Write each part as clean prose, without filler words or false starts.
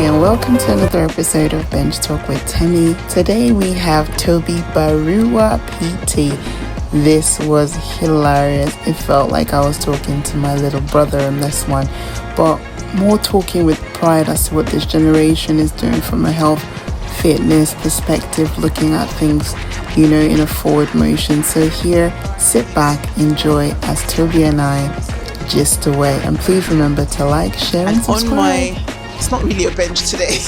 and welcome to another episode of Bench Talk with Temi. Today we have Tobi Barua PT. This was hilarious. It felt like I was talking to my little brother in this one, but more talking with pride as to what this generation is doing from a health, fitness perspective, looking at things, in a forward motion. So here, sit back, enjoy as Tobi and I gist away. And please remember to like, share, and subscribe. It's not really a bench today.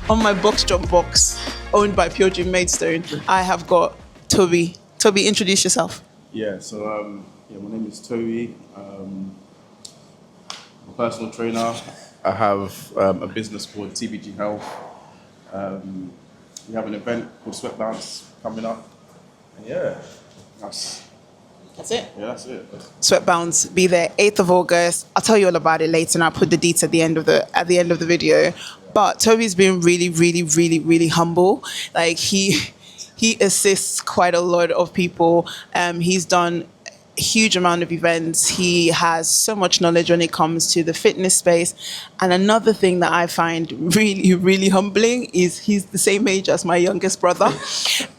On my box jump box, owned by Pure Gym Maidstone, I have got Tobi. Tobi, introduce yourself. Yeah, so my name is Tobi. I'm a personal trainer. I have a business called TBG Health. We have an event called Sweat Bounce coming up. And that's it. Yeah, that's it. Sweat Bounce, be there 8th of August. I'll tell you all about it later, and I'll put the deets at the end of the video. But Tobi's been really, really, really, really humble. Like he assists quite a lot of people. He's done a huge amount of events. He has so much knowledge when it comes to the fitness space. And another thing that I find really, really humbling is he's the same age as my youngest brother.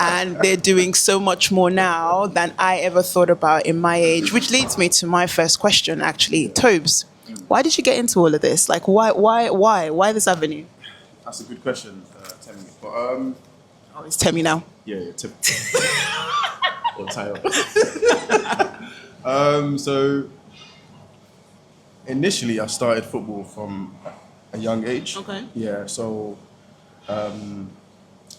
And they're doing so much more now than I ever thought about in my age, which leads me to my first question, actually. Tobes, why did you get into all of this? Like, why this avenue? That's a good question, Temi. But Oh, it's Temi now. Yeah, Temi. Or Tayo. So initially I started football from a young age. Okay. Yeah, so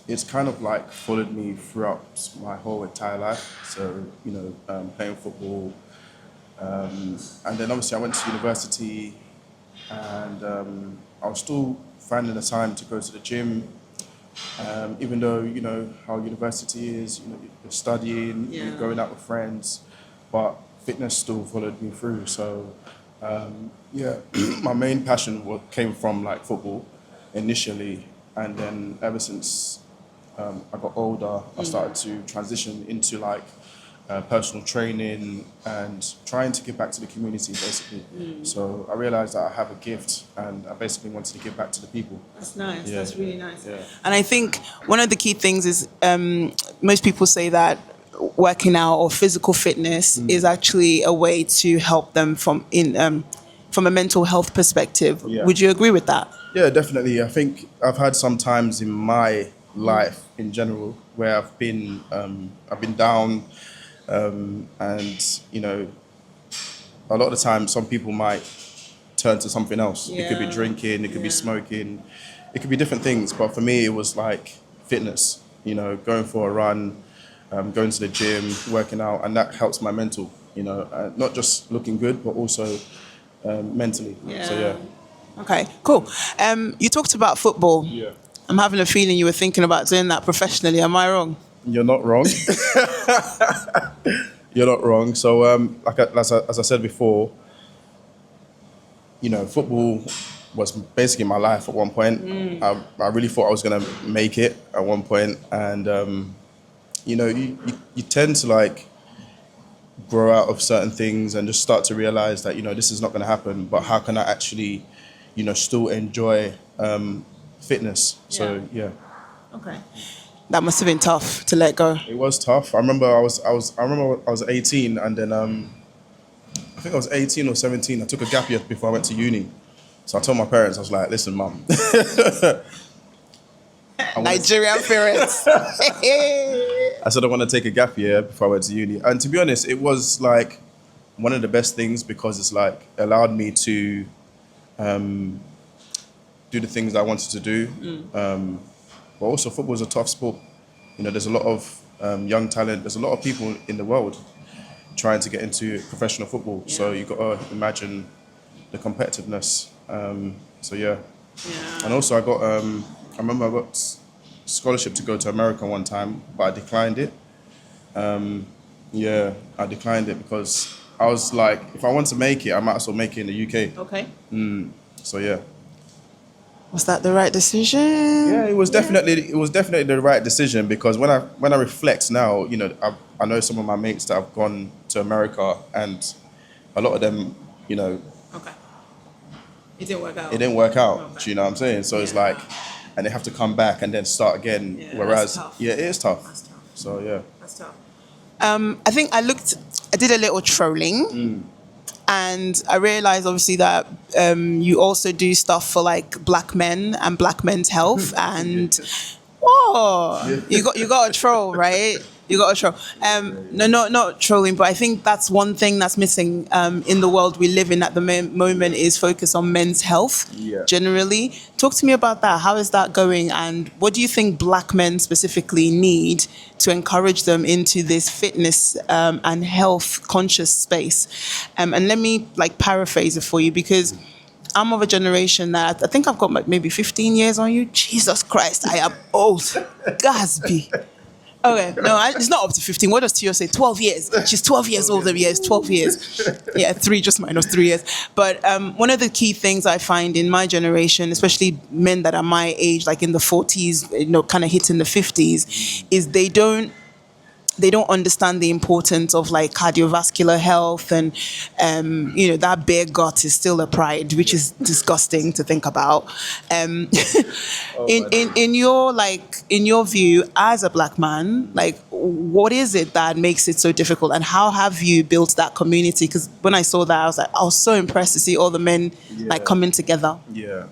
it's kind of like followed me throughout my whole entire life. So, playing football. And then obviously I went to university and I was still finding the time to go to the gym. Even though, how university is, you're studying, you're going out with friends, but fitness still followed me through. So, my main passion came from like football initially. And then ever since I got older, I started to transition into like personal training and trying to give back to the community, basically. So I realized that I have a gift and I basically wanted to give back to the people. That's nice. Yeah. That's really nice. Yeah. And I think one of the key things is most people say that working out or physical fitness is actually a way to help them from a mental health perspective. Yeah. Would you agree with that? Yeah, definitely. I think I've had some times in my life in general where I've been down, and a lot of the time some people might turn to something else. It could be drinking, it could be smoking, it could be different things. But for me, it was like fitness. Going for a run, going to the gym, working out, and that helps my mental. Not just looking good, but also mentally. Yeah. So yeah. Okay, cool. You talked about football. Yeah. I'm having a feeling you were thinking about doing that professionally. Am I wrong? You're not wrong. You're not wrong. So, as I said before, football was basically my life at one point. I really thought I was going to make it at one point. And, you tend to like grow out of certain things and just start to realize that, this is not going to happen. But how can I actually, still enjoy fitness? So, yeah. Okay. That must have been tough to let go. It was tough. I remember I was 18, and then I think I was 18 or 17. I took a gap year before I went to uni. So I told my parents, I was like, "Listen, mum." Nigerian parents. I said I want to take a gap year before I went to uni, and to be honest, it was like one of the best things because it's like allowed me to do the things I wanted to do. But also football is a tough sport. There's a lot of young talent. There's a lot of people in the world trying to get into professional football. Yeah. So you've got to imagine the competitiveness. So yeah. And also I remember I got scholarship to go to America one time, but I declined it. I declined it because I was like, if I want to make it, I might as well make it in the UK. Okay. So yeah. Was that the right decision? Yeah, it was definitely the right decision because when I reflect now, I know some of my mates that have gone to America and a lot of them, Okay. It didn't work out. It didn't work out. Okay. Do you know what I'm saying? So it's like, and they have to come back and then start again. Yeah, Whereas, that's tough. yeah, it is tough. That's tough. So yeah. That's tough. I think I did a little trolling, and I realized obviously that you also do stuff for like black men and black men's health, and you got a troll, right? You got a troll. No, not trolling, but I think that's one thing that's missing in the world we live in at the moment is focus on men's health. Yeah. Generally, talk to me about that. How is that going, and what do you think black men specifically need to encourage them into this fitness and health conscious space? And let me like paraphrase it for you, because I'm of a generation that I think I've got maybe 15 years on you. Jesus Christ, I am old. Gasby. Okay, no, it's not up to 15. What does Tio say? 12 years. She's 12 years older. Yes, 12 years. Yeah, 3 just minus 3 years. But one of the key things I find in my generation, especially men that are my age, like in the 40s, kind of hitting the 50s, is they don't understand the importance of like cardiovascular health, and that bare gut is still a pride, which is disgusting to think about. In your view as a black man, like what is it that makes it so difficult, and how have you built that community? Because when I saw that, I was so impressed to see all the men like coming together. Yeah.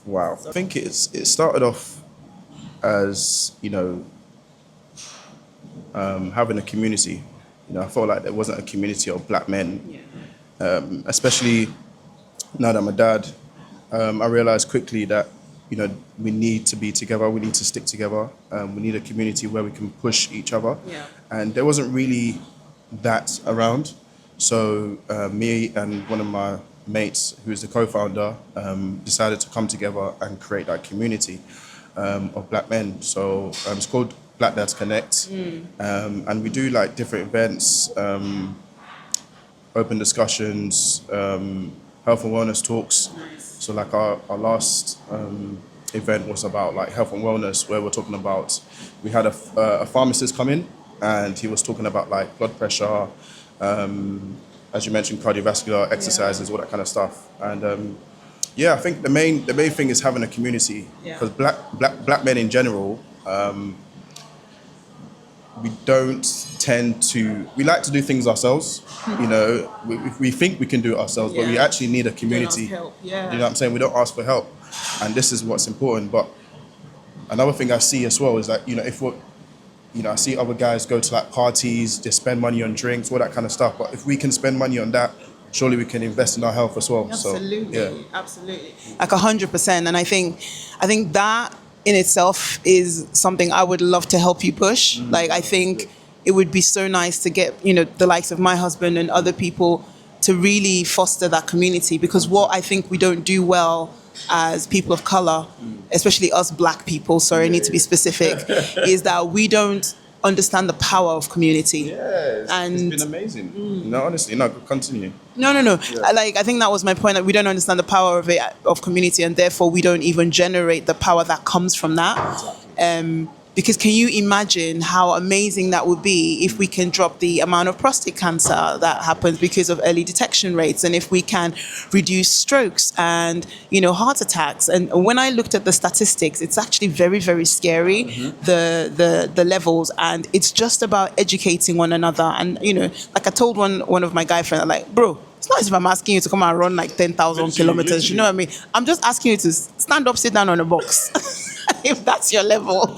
Wow. I think it started off as having a community. I felt like there wasn't a community of black men, especially now that I'm a dad. I realized quickly that we need to be together, we need to stick together, we need a community where we can push each other, and there wasn't really that around. So me and one of my mates, who's the co-founder, decided to come together and create that community of black men. So it's called Black Dads Connect, and we do like different events, open discussions, health and wellness talks. So like our last event was about like health and wellness, where we're talking about, we had a pharmacist come in, and he was talking about like blood pressure, as you mentioned, cardiovascular exercises, all that kind of stuff. And I think the main thing is having a community, because black men in general, we don't tend to, we like to do things ourselves. We think we can do it ourselves, but we actually need a community. Help. You know what I'm saying? We don't ask for help, and this is what's important. But another thing I see as well is that if we're, I see other guys go to like parties, they spend money on drinks, all that kind of stuff. But if we can spend money on that, surely we can invest in our health as well. Absolutely, so, absolutely, like 100%. And I think that in itself is something I would love to help you push. Like I think it would be so nice to get the likes of my husband and other people to really foster that community, because what I think we don't do well as people of color, especially us black people, sorry, I need to be specific, is that we don't understand the power of community. Yes, and it's been amazing. No, honestly, no, continue. No. Yeah. Like I think that was my point, that we don't understand the power of community, and therefore we don't even generate the power that comes from that. Exactly. Because can you imagine how amazing that would be if we can drop the amount of prostate cancer that happens because of early detection rates, and if we can reduce strokes and heart attacks. And when I looked at the statistics, it's actually very, very scary, the levels, and it's just about educating one another. And like I told one of my guy friends, I'm like, bro, it's not as if I'm asking you to come and run like 10,000 kilometers. You know what I mean? I'm just asking you to stand up, sit down on a box. If that's your level,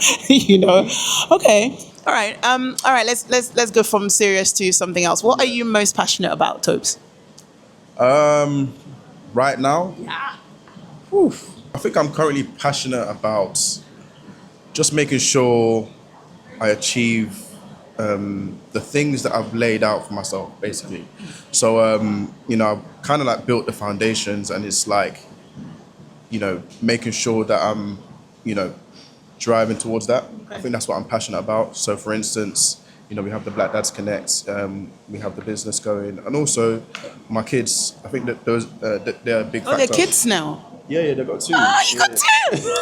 Okay. All right. Let's go from serious to something else. What are you most passionate about, Tobes? Right now? Yeah. I think I'm currently passionate about just making sure I achieve the things that I've laid out for myself, basically. So, I've kind of like built the foundations, and it's like, making sure that I'm, driving towards that. Okay. I think that's what I'm passionate about. So, for instance, we have the Black Dads Connect, we have the business going, and also my kids. I think that those they're a big factor. Oh, they're kids now. Yeah, they got 2. Oh, you got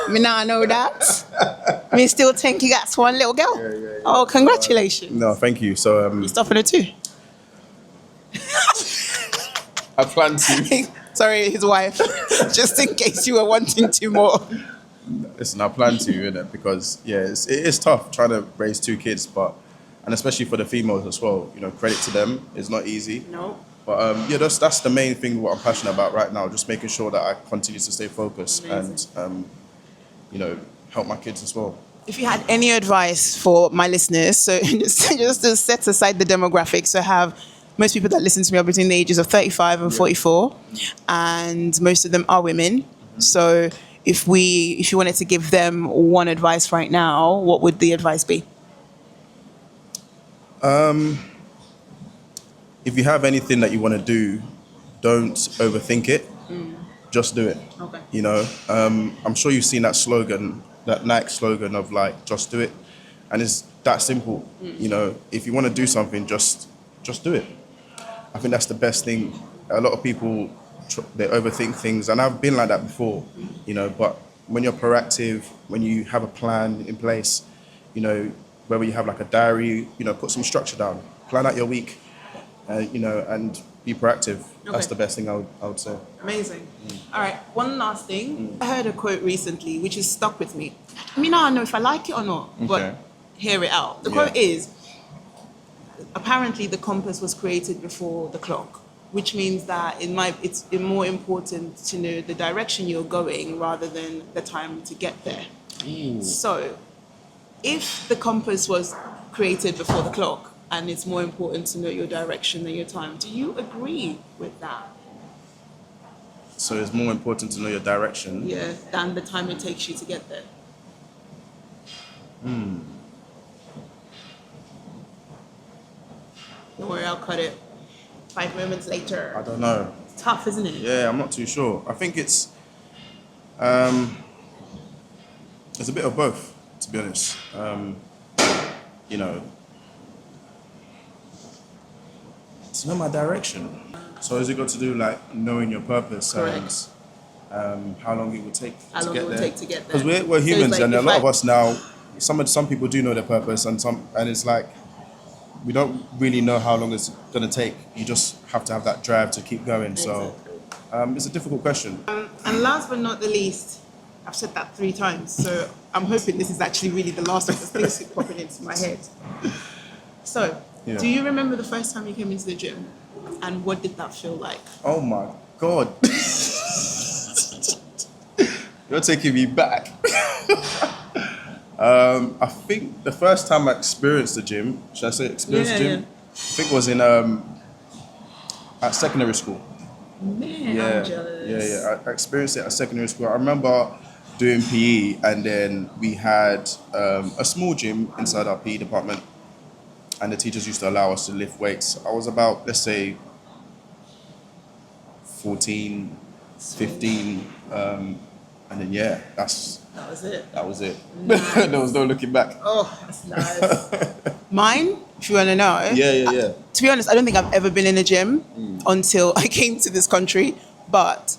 2. Me now I know that. Me still think you got one little girl. Yeah. Oh, congratulations. No, thank you. So you stopping at 2? I plan to. Sorry, his wife. Just in case you were wanting to more. Listen, I plan to, innit? Because yeah, it is tough trying to raise two kids, and especially for the females as well. You know, credit to them. It's not easy. No. But yeah, that's the main thing what I'm passionate about right now. Just making sure that I continue to stay focused Amazing. and help my kids as well. If you had any advice for my listeners, so just to set aside the demographics, so have most people that listen to me are between the ages of 35 and 44, and most of them are women. So if you wanted to give them one advice right now, what would the advice be? If you have anything that you want to do, don't overthink it. Just do it. Okay. You know, I'm sure you've seen that slogan, that Nike slogan of like, just do it. And it's that simple. You know, if you want to do something, just do it. I think that's the best thing. A lot of people, they overthink things, and I've been like that before, you know, but when you're proactive, when you have a plan in place, you know, whether you have like a diary, you know, put some structure down, plan out your week, you know, and be proactive. Okay. That's the best thing I would say. Amazing. All right, one last thing. I heard a quote recently which has stuck with me. I mean, I don't know if I like it or not, but hear it out. The quote is, apparently the compass was created before the clock, which means that it's more important to know the direction you're going rather than the time to get there. So if the compass was created before the clock and it's more important to know your direction than your time, do you agree with that? So it's more important to know your direction. Yeah, than the time it takes you to get there. Don't worry, I'll cut it 5 moments later. I don't know. It's tough, isn't it? Yeah, I'm not too sure. I think it's a bit of both, to be honest. You know, to know my direction. So has it got to do like knowing your purpose? Correct. And how long it will take How to long get it will there? take to get there. Because we're So it's humans, like and a if lot of us now. Some people do know their purpose, and it's like we don't really know how long it's going to take. You just have to have that drive to keep going. So it's a difficult question. And last but not the least, I've said that 3 times, so I'm hoping this is actually really the last of the things keep popping into my head. So, do you remember the first time you came into the gym, and what did that feel like? Oh my God. You're taking me back. I think the first time I experienced the gym, should I say experienced the gym? I think it was in at secondary school. Man, I'm jealous. Yeah. I experienced it at secondary school. I remember doing PE, and then we had a small gym inside our PE department, and the teachers used to allow us to lift weights. I was about, let's say, 14, 15, and then That was it. that was it. Nice. There was no looking back. Oh, that's nice. Mine, if you want to know. Yeah. To be honest, I don't think I've ever been in a gym until I came to this country. But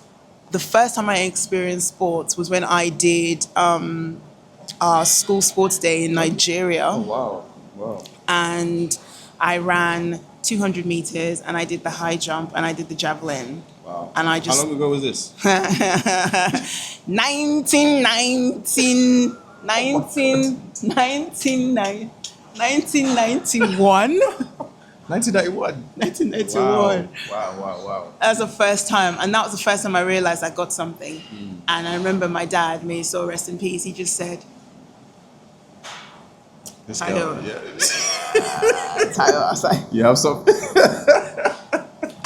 the first time I experienced sports was when I did our school sports day in Nigeria. Oh, wow. And I ran 200 meters, and I did the high jump, and I did the javelin. Wow. And I just... How long ago was this? 1991. 1991. 1991. Wow. That was the first time, and that was the first time I realized I got something. And I remember my dad, may he so rest in peace, he just said, This Tayo. girl, yeah. Tayo, I was like, You have something?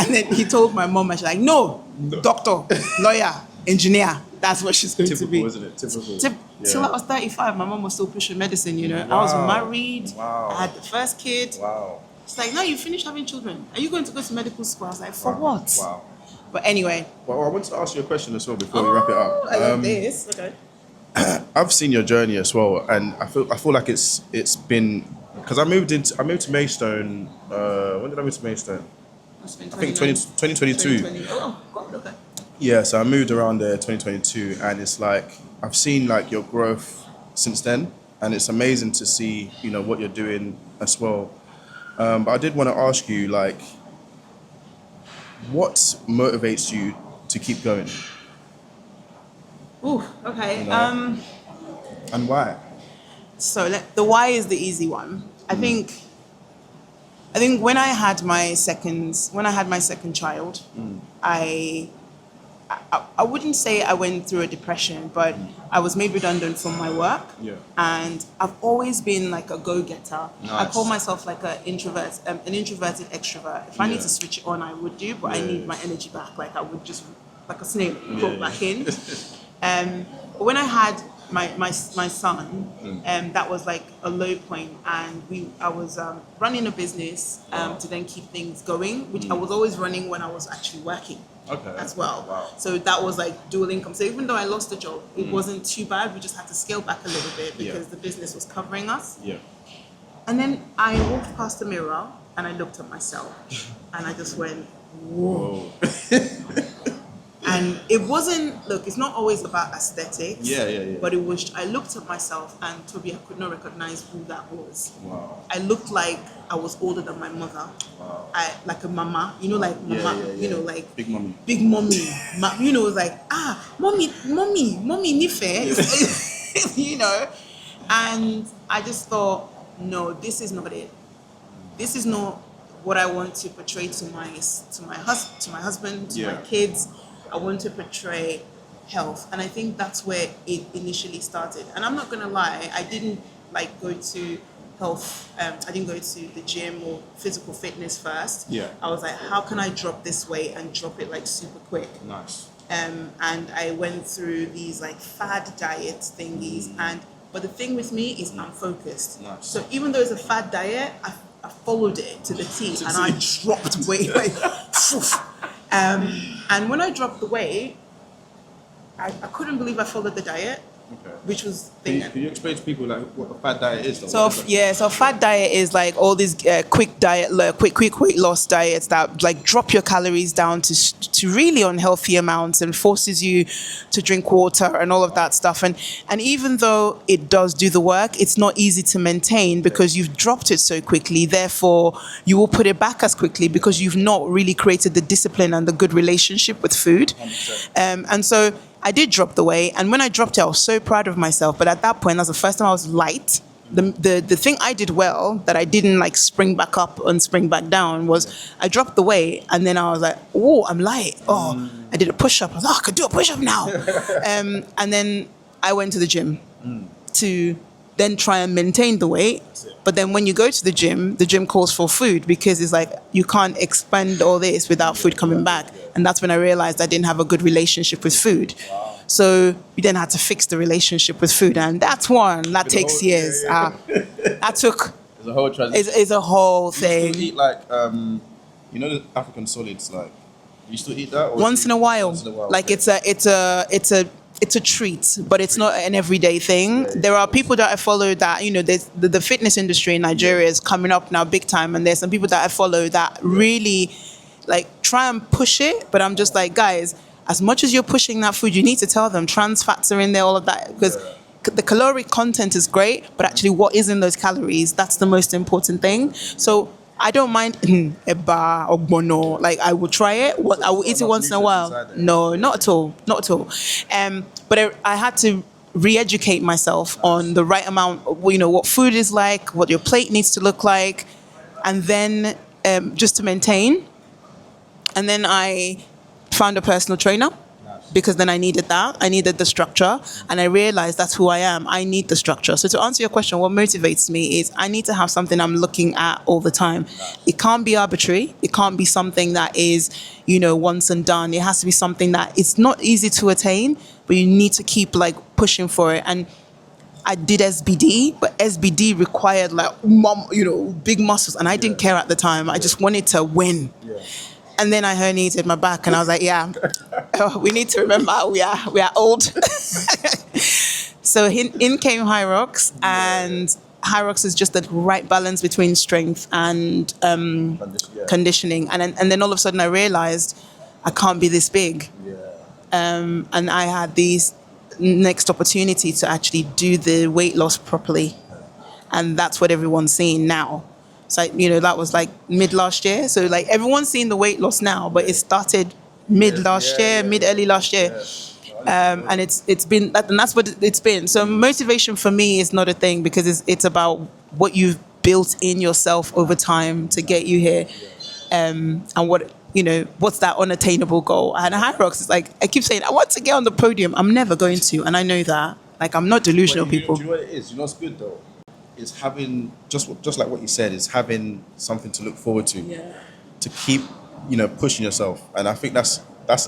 and then he told my mom, and she's like, no, doctor, lawyer, engineer, that's what she's going to be. Typical, isn't it? Typical. Till I was 35, my mom was still pushing medicine, you know. I was married, Wow. I had the first kid. Wow. It's like, no, you finished having children. Are you going to go to medical school? I was like, for what? Wow. But anyway. Well, I wanted to ask you a question as well before we wrap it up. I love this. Okay. I've seen your journey as well, and I feel like it's been, because I moved to Maidstone. When did I move to Maidstone? I think 2022. 2020. Oh God, okay. Yeah, so I moved around there 2022, and it's like I've seen like your growth since then, and it's amazing to see what you're doing as well. But I did want to ask you, like, what motivates you to keep going, Ooh, okay. you know? And why? So the why is the easy one. I think when I had my second child, I I wouldn't say I went through a depression, but I was made redundant from my work. Yeah. And I've always been like a go-getter. I Nice. call myself like an introverted extrovert. If I need Yeah. to switch it on, I would do, but I Yeah. need my energy back. Like I would just, like a snail, crawl Yeah. back in. But when I had my son, that was like a low point, and I was running a business to then keep things going, which I was always running when I was actually working. Okay. As well. Wow. So that was like dual income. So even though I lost the job, it wasn't too bad. We just had to scale back a little bit because the business was covering us. Yeah. And then I walked past the mirror and I looked at myself and I just went, whoa. And it wasn't, look, it's not always about aesthetics. Yeah. But it was, I looked at myself and Tobi, I could not recognize who that was. Wow. I looked like I was older than my mother. Wow. Like a mama, you know, like mama, you know, like Big mommy. big mommy. You know, like, mommy, nife, you know. And I just thought, no, this is not it. This is not what I want to portray to my husband, to my kids. I want to portray health, and I think that's where it initially started. And I'm not gonna lie, I didn't like go to health. I didn't go to the gym or physical fitness first. Yeah. I was like, how can I drop this weight and drop it like super quick? Nice. And I went through these like fad diet thingies, but the thing with me is I'm focused. Nice. So even though it's a fad diet, I followed it to the T, and I dropped weight. Like, and when I dropped the weight, I couldn't believe I followed the diet, which was Can you explain to people like what a fad diet is? So fad diet is like all these quick weight loss diets that like drop your calories down to really unhealthy amounts and forces you to drink water and all of that stuff. And even though it does do the work, it's not easy to maintain because you've dropped it so quickly. Therefore, you will put it back as quickly because you've not really created the discipline and the good relationship with food. And so I did drop the weight, and when I dropped it, I was so proud of myself. But at that point, that's the first time I was light. The thing I did well that I didn't like spring back up and spring back down was I dropped the weight, and then I was like, oh, I'm light. Oh, I did a push-up. I was like, I could do a push-up now. And then I went to the gym to then try and maintain the weight. But then when you go to the gym calls for food because it's like you can't expend all this without food coming back. And that's when I realized I didn't have a good relationship with food. So we then had to fix the relationship with food, and that's one that takes years. That took. It's a whole transition. It's a whole thing. You still eat like you know the African solids like. You still eat that? Or Once in a while. Like okay. it's a treat, but it's not an everyday thing. There are people that I follow that, you know, there's the fitness industry in Nigeria is coming up now big time, and there's some people that I follow that really like try and push it, but I'm just like, guys, as much as you're pushing that food, you need to tell them trans fats are in there, all of that, because the caloric content is great, but actually what is in those calories, that's the most important thing. So I don't mind a bar or bono. Like I will try it. I will eat it once in a while. No, not at all. But I had to re-educate myself on the right amount. You know what food is like, what your plate needs to look like, and then just to maintain. And then I found a personal trainer. Because then I needed that. I needed the structure. And I realized that's who I am. I need the structure. So to answer your question, what motivates me is I need to have something I'm looking at all the time. It can't be arbitrary. It can't be something that is, you know, once and done. It has to be something that it's not easy to attain, but you need to keep like pushing for it. And I did SBD, but SBD required like, big muscles. And I didn't care at the time. I just wanted to win. Yeah. And then I herniated my back, and I was like, we need to remember we are old. So in came High Rocks, and High Rocks is just the right balance between strength and conditioning. And then all of a sudden I realized I can't be this big. And I had this next opportunity to actually do the weight loss properly. And that's what everyone's seeing now. So, that was like mid last year. So like everyone's seeing the weight loss now, but it started mid last year, early last year. And it's been, and that's what it's been. So motivation for me is not a thing, because it's about what you've built in yourself over time to get you here. And what's that unattainable goal? And High Rocks is like, I keep saying, I want to get on the podium. I'm never going to, and I know that. Like, I'm not delusional, people. Do you know what it is? You know what's good though? It's having, just like what you said, is having something to look forward to. Yeah. To keep, pushing yourself. And I think that's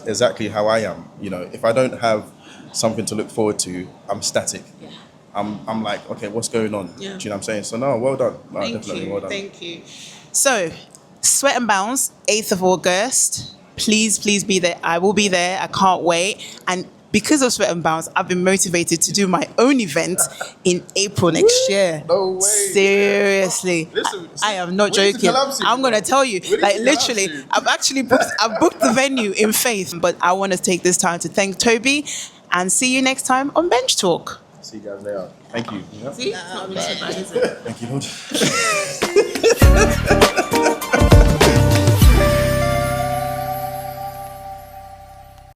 exactly how I am. If I don't have something to look forward to, I'm static. Yeah. I'm like, okay, what's going on? Yeah. Do you know what I'm saying? So no, well done. No, definitely well done. Thank you. So, Sweat and Bounce, 8th of August. Please be there. I will be there. I can't wait. And because of Sweat and Bounce, I've been motivated to do my own event in April next year. No way. Seriously. Listen, I am not joking. I'm going to tell you, like literally, I've booked the venue in faith, but I want to take this time to thank Tobi, and see you next time on Bench Talk. See you guys later. Thank you. See? It's not really so bad, is it? Thank you, Lord.